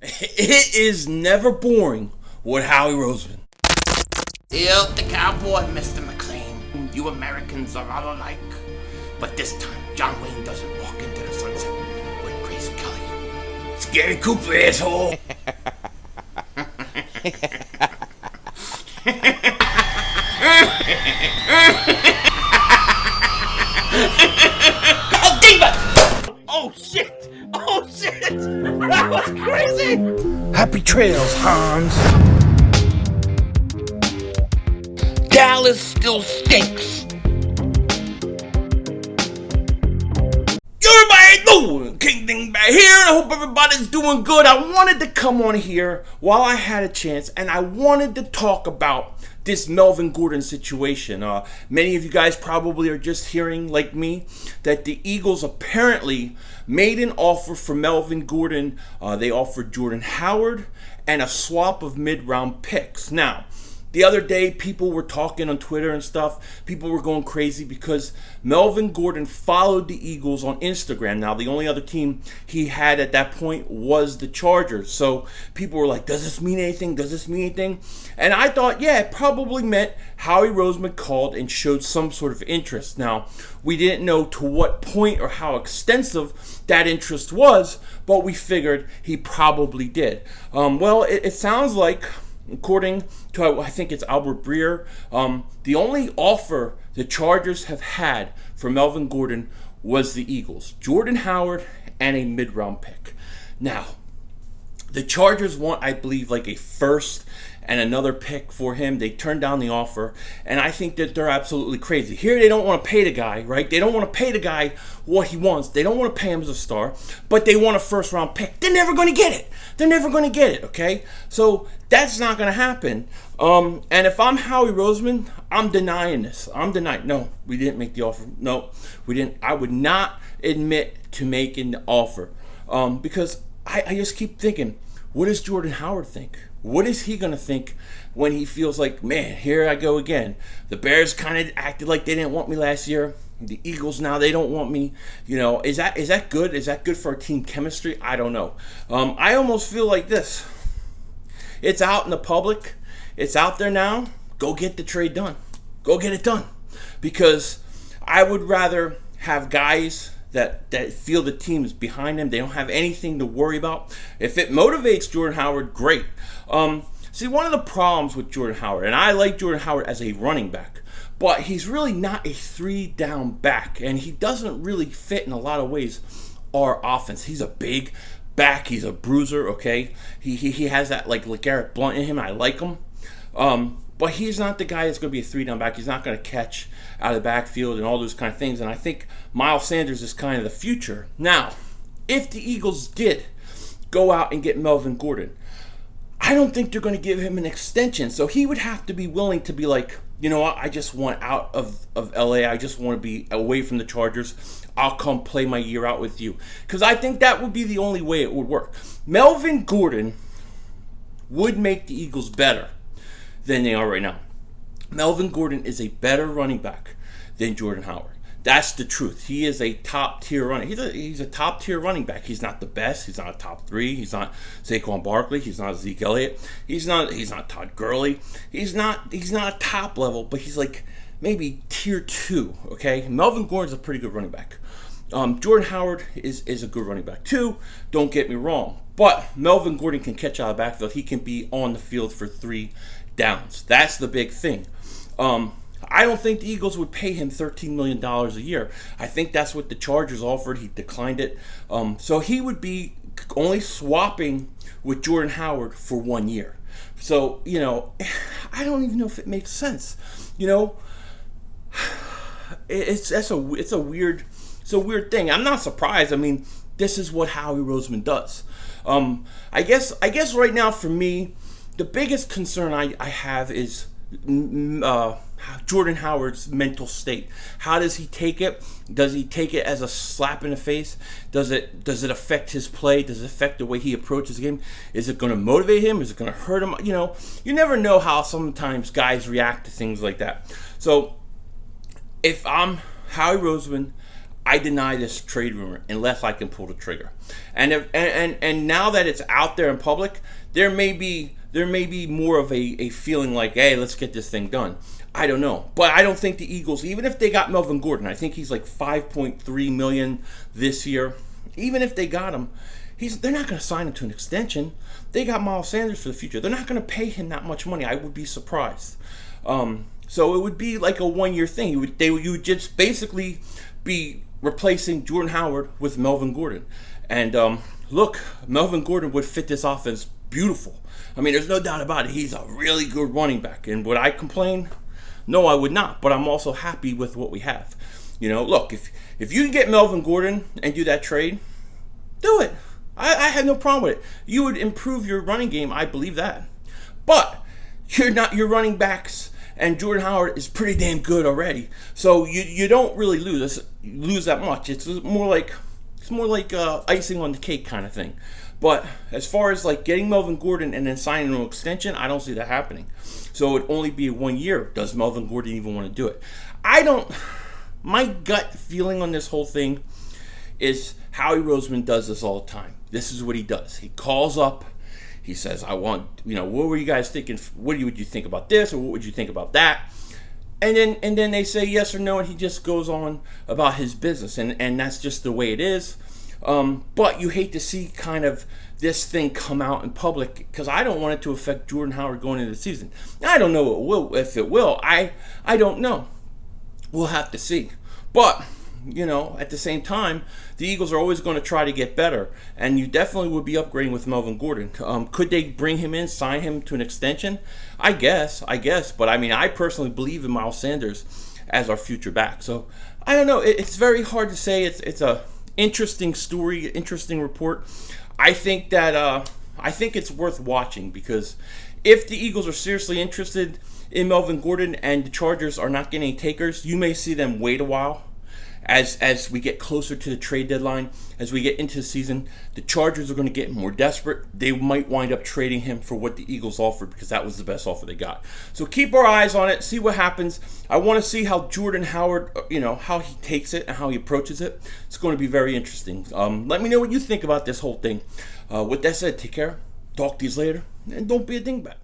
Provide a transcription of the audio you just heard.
It is never boring with Howie Roseman. Hail the cowboy, Mr. McLean. You Americans are all alike. But this time, John Wayne doesn't walk into the sunset with Grace Kelly. Scary Cooper, asshole. Oh, Diva! Oh, shit! Oh, shit! That was crazy! Happy trails, Hans. Dallas still stinks. Everybody doing? King Ding back here, and I hope everybody's doing good. I wanted to come on here while I had a chance, and I wanted to talk about this Melvin Gordon situation. Many of you guys probably are just hearing, like me, that the Eagles apparently made an offer for Melvin Gordon. They offered Jordan Howard and a swap of mid-round picks. Now, the other day, people were talking on Twitter and stuff. People were going crazy because Melvin Gordon followed the Eagles on Instagram. Now, the only other team he had at that point was the Chargers. So people were like, does this mean anything? Does this mean anything? And I thought, yeah, it probably meant Howie Roseman called and showed some sort of interest. Now, we didn't know to what point or how extensive that interest was, but we figured he probably did. Well, it sounds like, according to, I think it's Albert Breer, the only offer the Chargers have had for Melvin Gordon was the Eagles. Jordan Howard and a mid-round pick. Now, the Chargers want, I believe, like a first and another pick for him. They turned down the offer, and I think that they're absolutely crazy. Here, they don't want to pay the guy, right? They don't want to pay the guy what he wants. They don't want to pay him as a star, but they want a first-round pick. They're never going to get it. They're never going to get it, okay? So that's not going to happen. And if I'm Howie Roseman, I'm denying this. I'm denying. No, we didn't make the offer. No, we didn't. I would not admit to making the offer because I just keep thinking, what does Jordan Howard think? What is he going to think when he feels like, man, here I go again. The Bears kind of acted like they didn't want me last year. The Eagles now, they don't want me. You know, is that good? Is that good for our team chemistry? I don't know. I almost feel like this. It's out in the public. It's out there now. Go get the trade done. Go get it done. Because I would rather have guys that feel the team is behind them. They don't have anything to worry about. If it motivates Jordan Howard, great. See, one of the problems with Jordan Howard, and I like Jordan Howard as a running back, but he's really not a 3-down back, and he doesn't really fit in a lot of ways our offense. He's a big back. He's a bruiser, okay? He has that like LeGarrette Blount in him. I like him. But he's not the guy that's going to be a 3-down back. He's not going to catch out of the backfield and all those kind of things. And I think Miles Sanders is kind of the future. Now, if the Eagles did go out and get Melvin Gordon, I don't think they're going to give him an extension. So he would have to be willing to be like, you know what, I just want out of LA. I just want to be away from the Chargers. I'll come play my year out with you. Because I think that would be the only way it would work. Melvin Gordon would make the Eagles better than they are right now. Melvin Gordon is a better running back than Jordan Howard. That's the truth. He is a top-tier running. He's a top-tier running back. He's not the best. He's not a top 3. He's not Saquon Barkley. He's not Zeke Elliott. He's not Todd Gurley. He's not a top level, but he's like maybe tier 2. Okay, Melvin Gordon's a pretty good running back. Jordan Howard is a good running back too. Don't get me wrong, but Melvin Gordon can catch out of the backfield. He can be on the field for 3 downs. That's the big thing. I don't think the Eagles would pay him $13 million a year. I think that's what the Chargers offered. He declined it. So he would be only swapping with Jordan Howard for 1 year. So, you know, I don't even know if it makes sense. You know, it's a weird thing. I'm not surprised. I mean, this is what Howie Roseman does. I guess right now for me, the biggest concern I have is Jordan Howard's mental state. How does he take it? Does he take it as a slap in the face? Does it affect his play? Does it affect the way he approaches the game? Is it going to motivate him? Is it going to hurt him? You know, you never know how sometimes guys react to things like that. So if I'm Howie Roseman, I deny this trade rumor unless I can pull the trigger. And now that it's out there in public, there may be more of a feeling like, hey, let's get this thing done. I don't know, but I don't think the Eagles, even if they got Melvin Gordon, I think he's like $5.3 million this year. Even if they got him, they're not going to sign him to an extension. They got Miles Sanders for the future. They're not going to pay him that much money. I would be surprised. So it would be like a one-year thing. You would just basically be replacing Jordan Howard with Melvin Gordon. And look, Melvin Gordon would fit this offense beautiful. I mean, there's no doubt about it. He's a really good running back. And would I complain? No, I would not. But I'm also happy with what we have. You know, look, if you can get Melvin Gordon and do that trade, do it. I have no problem with it. You would improve your running game. I believe that. But your running backs and Jordan Howard is pretty damn good already. So you don't really lose that much. It's more like icing on the cake kind of thing. But as far as like getting Melvin Gordon and then signing an extension, I don't see that happening. So it would only be 1 year. Does Melvin Gordon even want to do it? My gut feeling on this whole thing is Howie Roseman does this all the time. This is what he does. He calls up. He says, what were you guys thinking? What would you think about this? Or what would you think about that? And then they say yes or no, and he just goes on about his business. And that's just the way it is. But you hate to see kind of this thing come out in public because I don't want it to affect Jordan Howard going into the season. I don't know if it will. I don't know. We'll have to see. But, at the same time, the Eagles are always going to try to get better. And you definitely would be upgrading with Melvin Gordon. Could they bring him in, sign him to an extension? I guess. But, I personally believe in Miles Sanders as our future back. So, I don't know. It's very hard to say. It's a interesting story, interesting report. I think that I think it's worth watching because if the Eagles are seriously interested in Melvin Gordon and the Chargers are not getting any takers, you may see them wait a while as we get closer to the trade deadline, as we get into the season. The Chargers are going to get more desperate. They might wind up trading him for what the Eagles offered because that was the best offer they got. So keep our eyes on it, see what happens. I want to see how Jordan Howard, how he takes it and how he approaches it. It's going to be very interesting. Let me know what you think about this whole thing. With that said, take care. Talk to you later. And don't be a dingbat.